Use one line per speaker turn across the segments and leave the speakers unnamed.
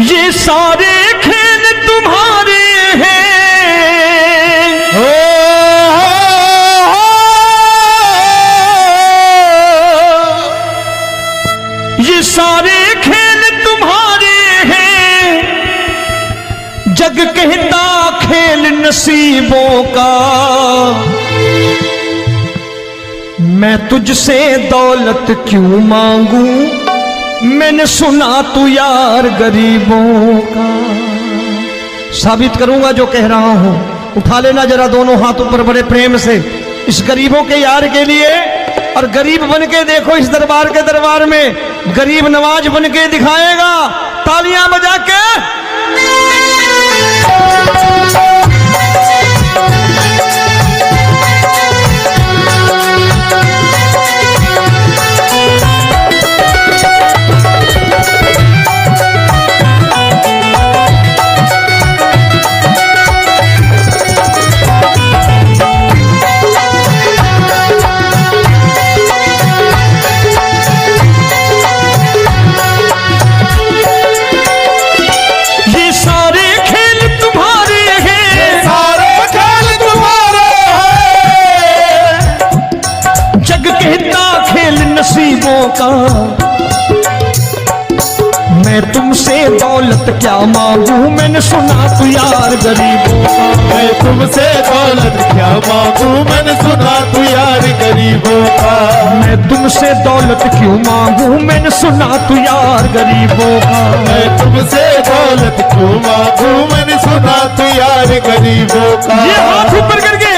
ये सारे खेल तुम्हारे हैं, ये सारे खेल तुम्हारे हैं, जग कहता खेल नसीबों का। मैं तुझसे दौलत क्यों मांगू, मैंने सुना तू यार गरीबों का। साबित करूंगा जो कह रहा हूं। उठा लेना जरा दोनों हाथ ऊपर बड़े प्रेम से इस गरीबों के यार के लिए, और गरीब बन के देखो इस दरबार के दरबार में गरीब नवाज बन के दिखाएगा, तालियां बजा के। नसीबों का मैं तुमसे दौलत क्या मांगू, मैंने सुना तू यार गरीबों का।
मैं तुमसे दौलत क्या मांगू, मैंने सुना तू यार गरीबों का।
मैं तुमसे दौलत क्यों मांगू, मैंने सुना तू यार गरीबों का।
मैं तुमसे दौलत क्यों मांगू, मैंने सुना तू यार गरीबों का।
ये हाथ ऊपर करके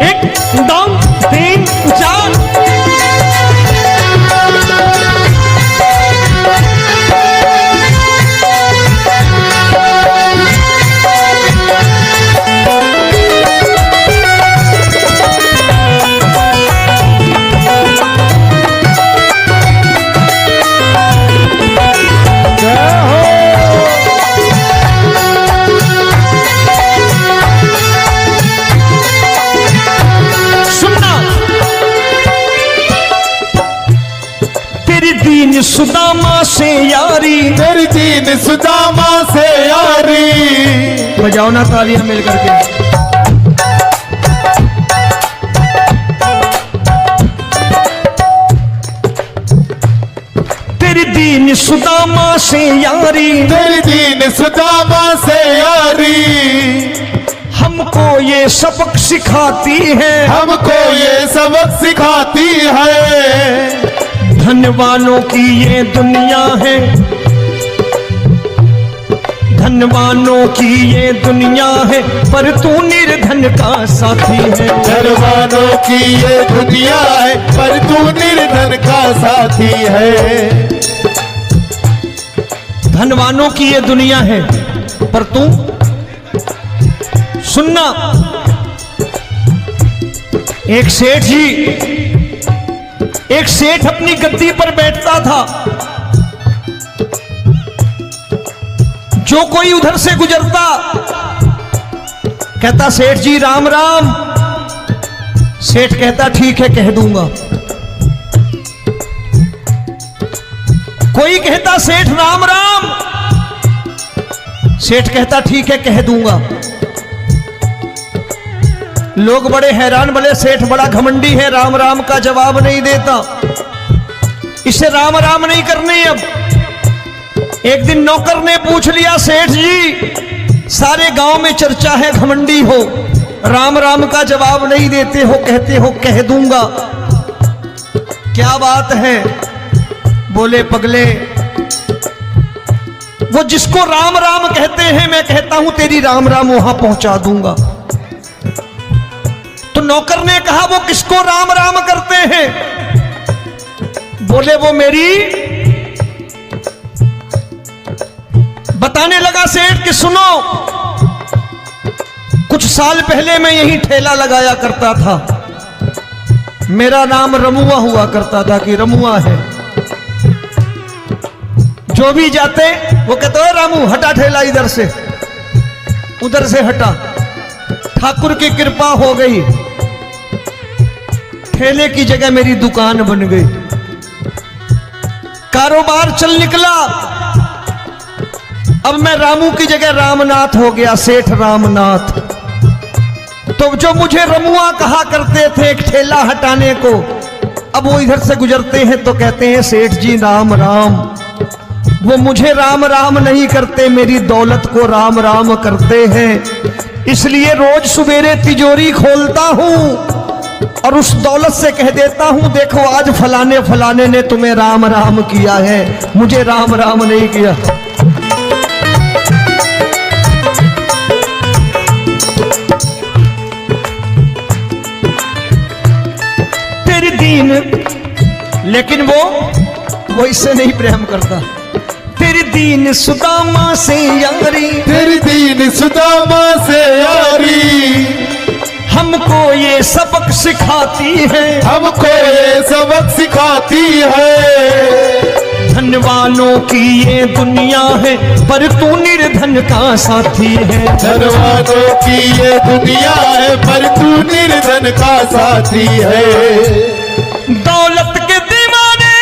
1 2 3 4। सुदामा से यारी,
तेरी दीन सुदामा से यारी।
बजाओ ना तालियां मिल करके। तेरी दीन सुदामा से यारी,
तेरी दीन सुदामा से यारी।
हमको ये सबक सिखाती है,
हमको ये सबक सिखाती है।
धनवानों की ये दुनिया है, धनवानों की ये दुनिया है, पर तू निर्धन का साथी है।
धनवानों की ये दुनिया है, पर तू निर्धन का साथी है।
धनवानों की ये दुनिया है, पर तू सुनना। एक सेठ अपनी गद्दी पर बैठता था। जो कोई उधर से गुजरता कहता सेठ जी राम राम। सेठ कहता ठीक है कह दूंगा। कोई कहता सेठ राम राम। सेठ कहता ठीक है कह दूंगा। लोग बड़े हैरान, बोले सेठ बड़ा घमंडी है, राम राम का जवाब नहीं देता, इसे राम राम नहीं करने। अब एक दिन नौकर ने पूछ लिया सेठ जी सारे गांव में चर्चा है घमंडी हो, राम राम का जवाब नहीं देते हो, कहते हो कह दूंगा, क्या बात है? बोले पगले वो जिसको राम राम कहते हैं मैं कहता हूं तेरी राम राम वहां पहुंचा दूंगा। तो नौकर ने कहा वो किसको राम राम करते हैं? बोले वो मेरी। बताने लगा सेठ कि सुनो, कुछ साल पहले मैं यही ठेला लगाया करता था, मेरा नाम रमुआ हुआ करता था कि रमुआ है। जो भी जाते वो कहते हो रामू हटा ठेला इधर से, उधर से हटा। ठाकुर की कृपा हो गई, ठेले की जगह मेरी दुकान बन गई, कारोबार चल निकला। अब मैं रामू की जगह रामनाथ हो गया, सेठ रामनाथ। तो जो मुझे रमुआ कहा करते थे एक ठेला हटाने को, अब वो इधर से गुजरते हैं तो कहते हैं सेठ जी राम राम। वो मुझे राम राम नहीं करते, मेरी दौलत को राम राम करते हैं। इसलिए रोज सवेरे तिजोरी खोलता हूं और उस दौलत से कह देता हूं देखो आज फलाने फलाने ने तुम्हें राम राम किया है, मुझे राम राम नहीं किया। तेरी दीन, लेकिन वो इससे नहीं प्रेम करता। तेरी दीन सुदामा से यारी,
तेरी दीन सुदामा से यारी,
हमको ये सबक सिखाती है,
हमको ये सबक सिखाती है।
धन वालों की ये दुनिया है पर तू निर्धन का साथी है।
धन वालों की ये दुनिया है पर तू निर्धन का साथी है।
दौलत के दीवाने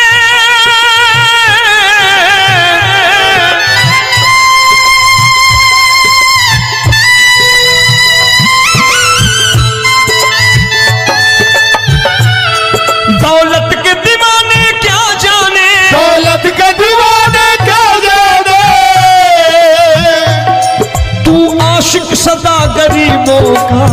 दौलत के दीवाने क्या जाने,
दौलत के दीवाने क्या जाने,
तू आशिक सदा गरीबों का।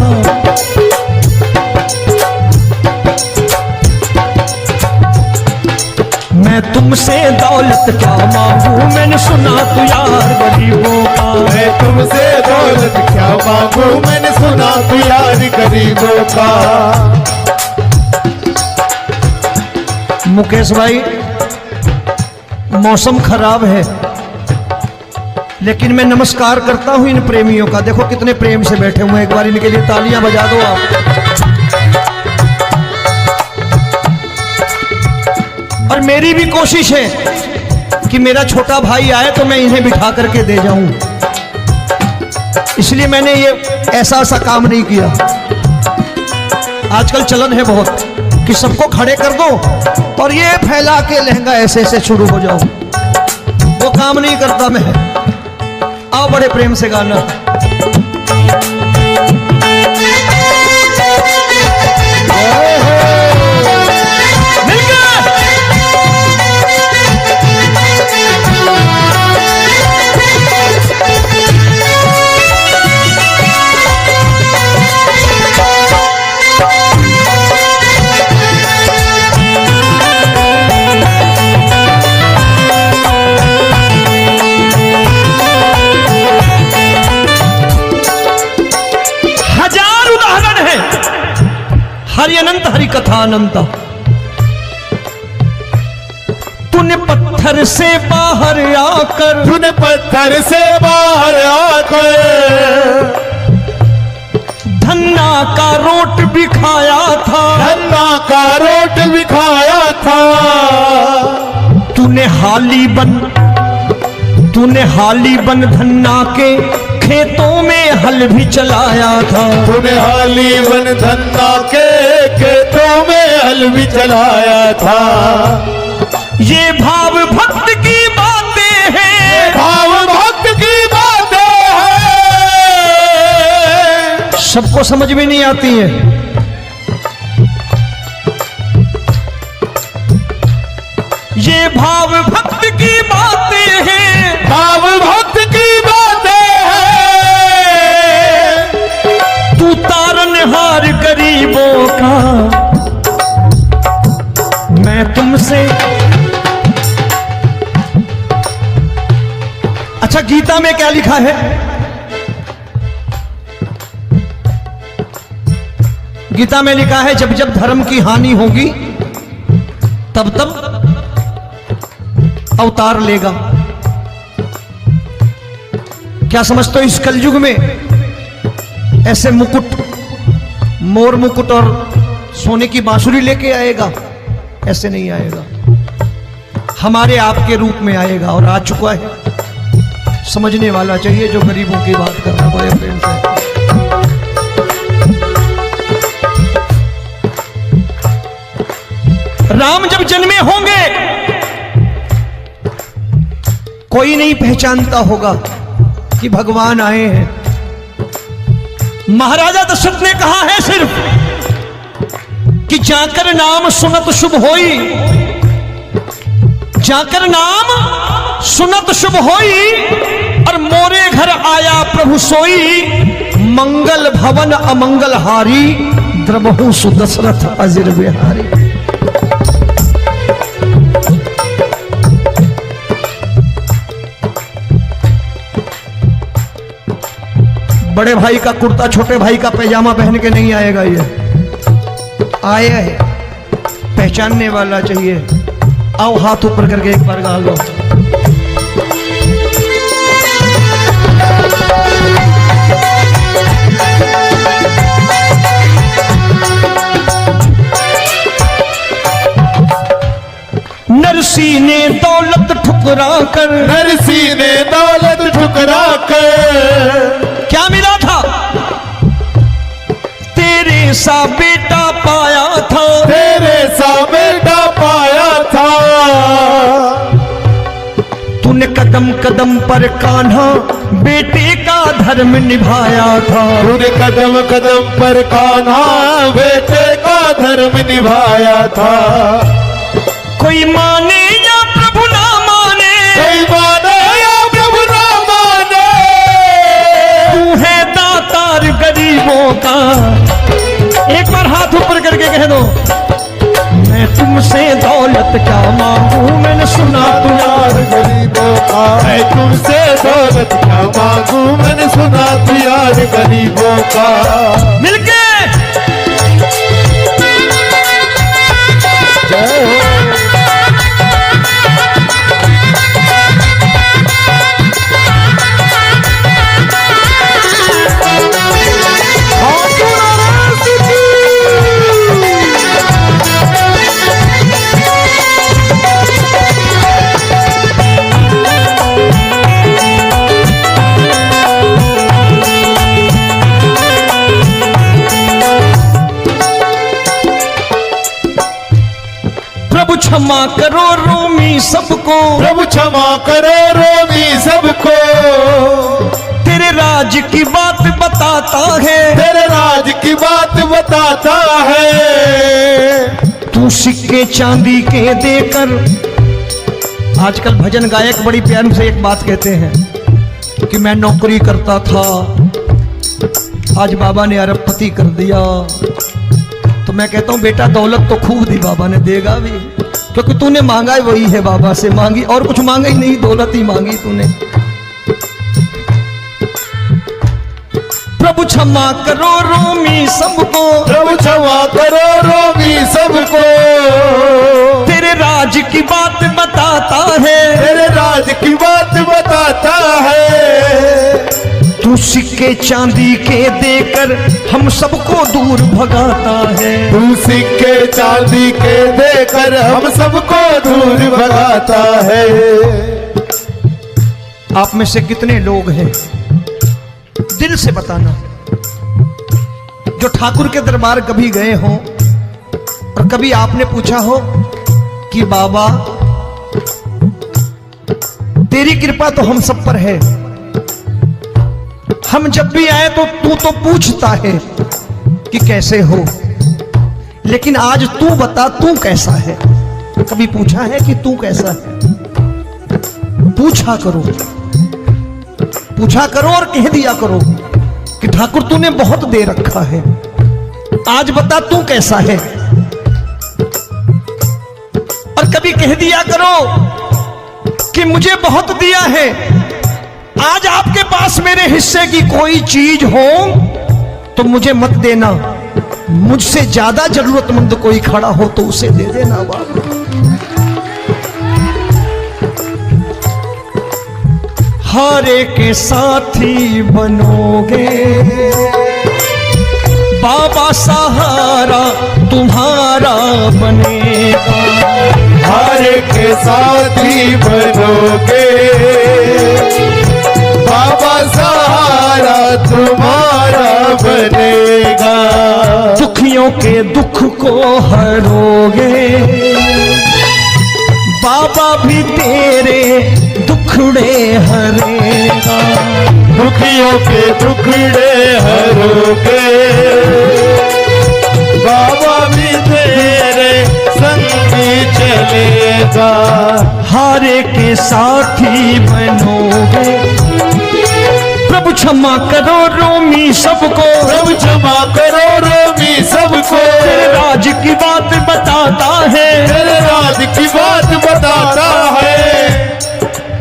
मैं तुमसे दौलत क्या मांगू, मैंने सुना तू यार गरीबों का।
मैं तुमसे दौलत क्या मांगू, मैंने सुना तू यार गरीबों का।
मुकेश भाई मौसम खराब है, लेकिन मैं नमस्कार करता हूं इन प्रेमियों का। देखो कितने प्रेम से बैठे हुए हैं, एक बार इनके लिए तालियां बजा दो आप। और मेरी भी कोशिश है कि मेरा छोटा भाई आए तो मैं इन्हें बिठा करके दे जाऊं, इसलिए मैंने ये ऐसा काम नहीं किया। आजकल चलन है बहुत कि सबको खड़े कर दो और ये फैला के लहंगा ऐसे ऐसे शुरू हो जाओ, वो काम नहीं करता मैं। आओ बड़े प्रेम से गाना। हरि अनंत हरि कथा अनंत। तूने पत्थर से बाहर आकर,
तूने पत्थर से बाहर आकर
धन्ना का रोट भी खाया था,
धन्ना का रोट भी खाया था।
तूने हाली बन धन्ना के खेतों में हल भी चलाया था।
तूने हाली बन धन्ना के खेतों में हल भी चलाया था।
ये भाव भक्त की बातें हैं,
भाव भक्त की बातें हैं,
सबको समझ में नहीं आती है। ये भाव भक्त की बातें हैं,
भाव भक्त की बातें हैं।
तू तारनहार गरीबों का, मैं तुमसे। अच्छा गीता में क्या लिखा है? गीता में लिखा है जब जब धर्म की हानि होगी तब तब अवतार लेगा। क्या समझते हो इस कलयुग में ऐसे मुकुट, मोर मुकुट और सोने की बांसुरी लेके आएगा? ऐसे नहीं आएगा, हमारे आपके रूप में आएगा और आ चुका है। समझने वाला चाहिए जो गरीबों की बात कर रहा है बड़े प्रेम से। राम जब जन्मे होंगे कोई नहीं पहचानता होगा कि भगवान आए हैं। महाराजा दशरथ ने कहा है सिर्फ कि जाकर नाम सुनत शुभ होई, जाकर नाम सुनत शुभ होई, और मोरे घर आया प्रभु सोई, मंगल भवन अमंगल हारी, द्रबहु सुदशरथ अजिर बिहारी। बड़े भाई का कुर्ता छोटे भाई का पैजामा पहन के नहीं आएगा, ये आया है पहचानने वाला चाहिए। आओ हाथ ऊपर करके एक बार गा लो। नरसी ने दौलत ठुकरा कर,
नरसी ने दौलत ठुकरा कर,
क्या मिला था? तेरे सा बेटा पाया था,
तेरे सा बेटा पाया था।
तूने कदम कदम पर कान्हा बेटे का धर्म निभाया था,
तूने कदम कदम पर कान्हा बेटे का धर्म निभाया था।
कोई माने या प्रभु ना माने,
कोई माने या प्रभु ना माने,
तू है दातार गरीबों का। एक बार हाथ ऊपर करके कह दो, मैं तुमसे दौलत क्या मांगू, मैंने सुना तू यार
गरीबों का। मैं तुमसे दौलत क्या मांगू, मैंने सुना तू यार गरीबों का।
मिलके
जय हो।
प्रभु क्षमा करो रोमी सबको,
प्रभु क्षमा करो रोमी सबको।
तेरे राज की बात बताता है,
तेरे राज की बात बताता है।
तू सिक्के चांदी के देकर। आजकल भजन गायक बड़ी प्यार से एक बात कहते हैं कि मैं नौकरी करता था, आज बाबा ने अरबपति कर दिया। तो मैं कहता हूं बेटा दौलत तो खूब दी बाबा ने, देगा भी, क्योंकि तूने मांगा ही वही है बाबा से, मांगी और कुछ मांगा ही नहीं, दौलत ही मांगी तूने। प्रभु क्षमा करो रोमी सबको,
प्रभु क्षमा करो रोमी सबको।
तेरे राज की बात बताता है,
तेरे राज की बात बताता है।
तू सिक्के चांदी के देकर हम सबको दूर भगाता है।
तू सिक्के चांदी के देकर हम सबको दूर भगाता है।
आप में से कितने लोग हैं, दिल से बताना, जो ठाकुर के दरबार कभी गए हो और कभी आपने पूछा हो कि बाबा तेरी कृपा तो हम सब पर है, हम जब भी आए तो तू तो पूछता है कि कैसे हो, लेकिन आज तू बता तू कैसा है। कभी पूछा है कि तू कैसा है? पूछा करो, पूछा करो और कह दिया करो कि ठाकुर तूने बहुत दे रखा है, आज बता तू कैसा है। और कभी कह दिया करो कि मुझे बहुत दिया है, आज आपके पास मेरे हिस्से की कोई चीज हो तो मुझे मत देना, मुझसे ज्यादा जरूरतमंद कोई खड़ा हो तो उसे दे देना बाबा। हारे के साथी बनोगे बाबा, सहारा तुम्हारा बनेगा।
हारे के साथी बनोगे बाबा, सहारा तुम्हारा बनेगा।
दुखियों के दुख को हरोगे बाबा, भी तेरे दुख दुखड़े हरेगा।
दुखियों के दुखड़े हरोगे, बाबा भी तेरे संगी चलेगा।
हारे के साथी बनोगे, प्रभु क्षमा करो रोमी सबको,
प्रभु क्षमा करो रोमी सबको।
तेरे राज की बात बताता है,
तेरे राज की बात बताता है।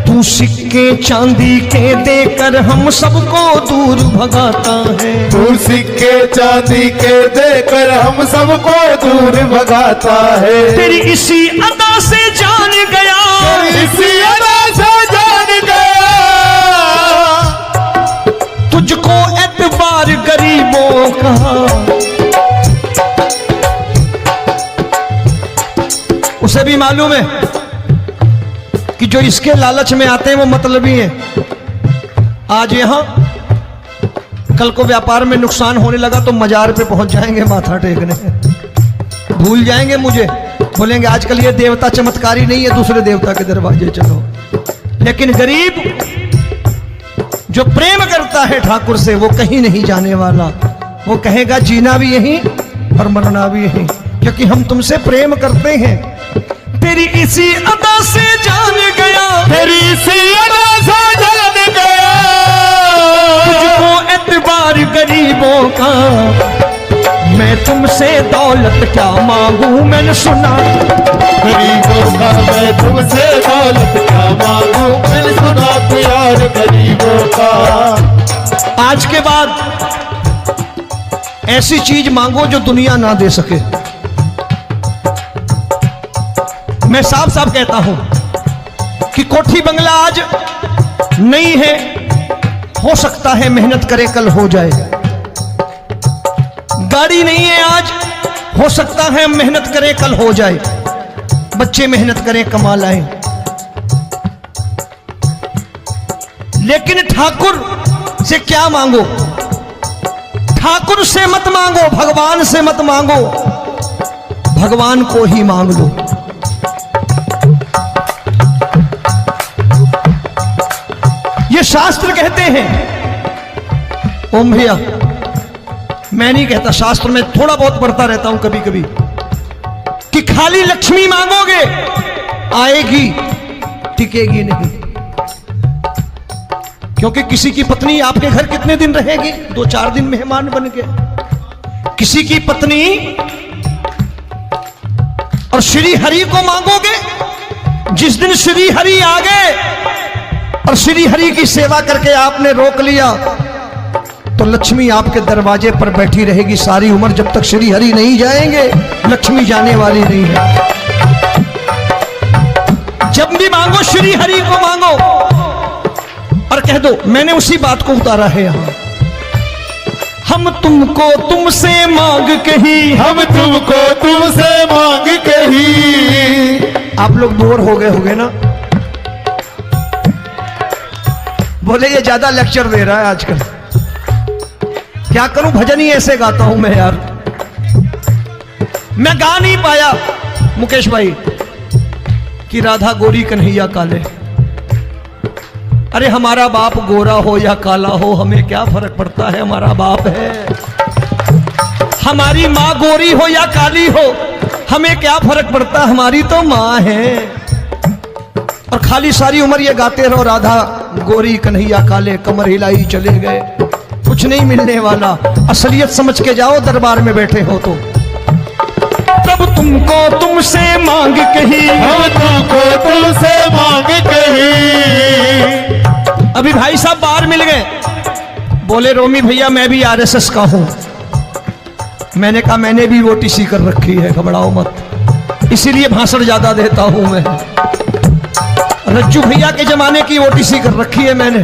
तू सिक्के चांदी के देकर हम सबको दूर भगाता है।
तू सिक्के चांदी के देकर हम सबको दूर भगाता है।
तेरी इसी अदा से जान गया,
इसी अदा से जान गया,
तुझको एतबार गरीबों का। उसे भी मालूम है कि जो इसके लालच में आते हैं वो मतलबी हैं। आज यहां कल को व्यापार में नुकसान होने लगा तो मजार पे पहुंच जाएंगे माथा टेकने, भूल जाएंगे मुझे, बोलेंगे आजकल ये देवता चमत्कारी नहीं है, दूसरे देवता के दरवाजे चलो। लेकिन गरीब जो प्रेम करता है ठाकुर से वो कहीं नहीं जाने वाला। वो कहेगा जीना भी यहीं और मरना भी यहीं, क्योंकि हम तुमसे प्रेम करते हैं। तेरी इसी अदा से जान गया,
तेरी इसी अदा से जान गया,
तुझको एतबार गरीबों का। मैं तुमसे दौलत क्या मांगू, मैंने सुना
गरीबों का। मैं तुमसे दौलत क्या मांगू, मैंने सुना प्यार गरीबों का।
आज के बाद ऐसी चीज मांगो जो दुनिया ना दे सके। मैं साफ साफ कहता हूं कि कोठी बंगला आज नहीं है, हो सकता है मेहनत करे कल हो जाए। गाड़ी नहीं है आज, हो सकता है मेहनत करें कल हो जाए। बच्चे मेहनत करें कमा लाएं, लेकिन ठाकुर से क्या मांगो? ठाकुर से मत मांगो, भगवान से मत मांगो, भगवान को ही मांग लो। ये शास्त्र कहते हैं, ओम भैया मैं नहीं कहता, शास्त्र में थोड़ा बहुत पढ़ता रहता हूं कभी कभी, कि खाली लक्ष्मी मांगोगे आएगी, टिकेगी नहीं। क्योंकि किसी की पत्नी आपके घर कितने दिन रहेगी? 2-4 दिन मेहमान बन के। किसी की पत्नी और श्री हरि को मांगोगे, जिस दिन श्री हरि आ गए और श्री हरि की सेवा करके आपने रोक लिया तो लक्ष्मी आपके दरवाजे पर बैठी रहेगी सारी उम्र। जब तक श्री हरि नहीं जाएंगे लक्ष्मी जाने वाली नहीं है। जब भी मांगो श्री हरि को मांगो और कह दो मैंने उसी बात को उतारा है यहां। हम तुमको तुमसे मांग कही,
हम तुमको तुमसे मांग कही।
आप लोग बोर हो गए होंगे ना, बोले ये ज्यादा लेक्चर दे रहा है आजकल। क्या करूं, भजन ही ऐसे गाता हूं मैं यार। मैं गा नहीं पाया मुकेश भाई कि राधा गोरी कन्हैया काले। अरे हमारा बाप गोरा हो या काला हो हमें क्या फर्क पड़ता है, हमारा बाप है। हमारी माँ गोरी हो या काली हो हमें क्या फर्क पड़ता, हमारी तो माँ है। और खाली सारी उम्र ये गाते रहो राधा गोरी कन्हैया काले, कमर हिलाई चले गए, कुछ नहीं मिलने वाला। असलियत समझ के जाओ दरबार में बैठे हो तो। तब तुमको तुमसे मांग कही,
हम तुमको तुमसे मांग कही।
अभी भाई साहब बाहर मिल गए, बोले रोमी भैया मैं भी आरएसएस का हूं। मैंने कहा मैंने भी ओटीसी कर रखी है, घबराओ मत, इसीलिए भाषण ज्यादा देता हूं मैं। रज्जू भैया के जमाने की ओटीसी कर रखी है मैंने।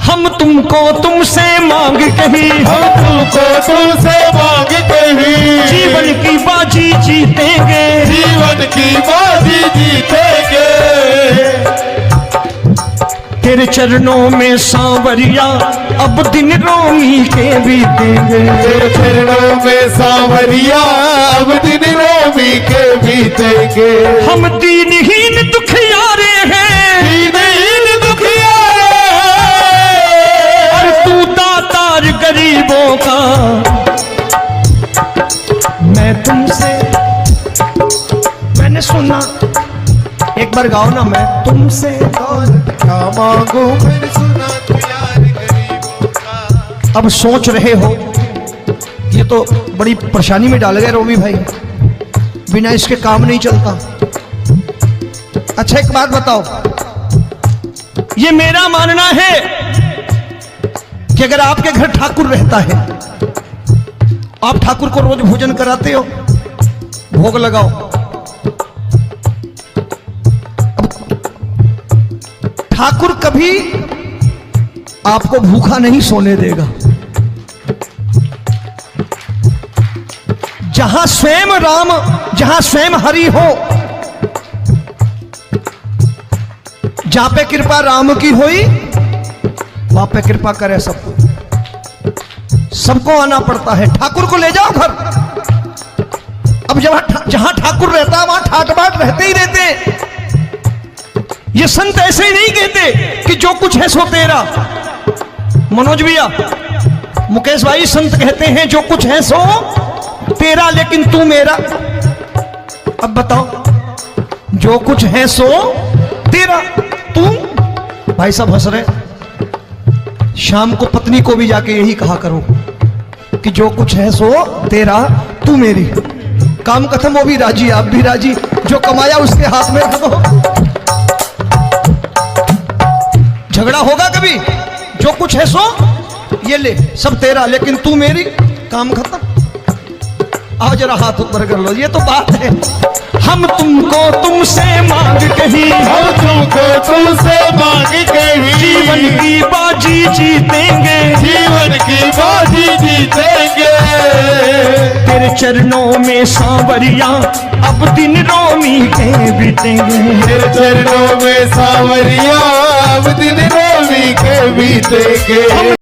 हम तुमको तुमसे मांग कही,
हम तुमको तुमसे मांग कही।
जीवन की बाजी जीतेंगे,
जीवन की बाजी जीतेंगे।
तेरे चरणों में सांवरिया अब दिन रोमी के बीतेंगे।
तेरे चरणों में सांवरिया अब दिन रोमी के बीतेंगे।
हम दीनहीन दुखियारे हैं,
दीन
एक बार गाओ ना, मैं तुमसे दौलत
क्या मांगू मैंने सुना तू यार गरीबों का।
अब सोच रहे हो, ये तो बड़ी परेशानी में डाल गए रोमी भाई, बिना इसके काम नहीं चलता। अच्छा एक बात बताओ, ये मेरा मानना है कि अगर आपके घर ठाकुर रहता है, आप ठाकुर को रोज भोजन कराते हो, भोग लगाओ, ठाकुर कभी आपको भूखा नहीं सोने देगा। जहां स्वयं राम, जहां स्वयं हरि हो, जहां पे कृपा राम की हुई, वहां पे कृपा करे सबको। सबको आना पड़ता है, ठाकुर को ले जाओ घर। अब जहां ठाकुर रहता है वहां ठाट बाट रहते ही रहते हैं। ये संत ऐसे ही नहीं कहते कि जो कुछ है सो तेरा। मनोज भैया, मुकेश भाई, संत कहते हैं जो कुछ है सो तेरा, लेकिन तू मेरा। अब बताओ, जो कुछ है सो तेरा, तू। भाई साहब हंस रहे। शाम को पत्नी को भी जाके यही कहा करो कि जो कुछ है सो तेरा, तू मेरी। काम खत्म, वो भी राजी, आप भी राजी, जो कमाया उसके हाथ में रख दो। झगड़ा होगा कभी? जो कुछ है सो ये ले, सब तेरा, लेकिन तू मेरी। काम खत्म। आओ जरा हाथ ऊपर कर लो, ये तो बात है। हम तुमको तुमसे मांग कहीं,
हम तुमको तुमसे मांग कहीं,
जीवन की बाजी जीतेंगे,
जीवन की बाजी जीतेंगे।
तेरे चरणों में सांवरिया अब दिन रोमी के बीतेंगे।
तेरे चरणों में सांवरिया अब दिन रोमी के बीतेंगे।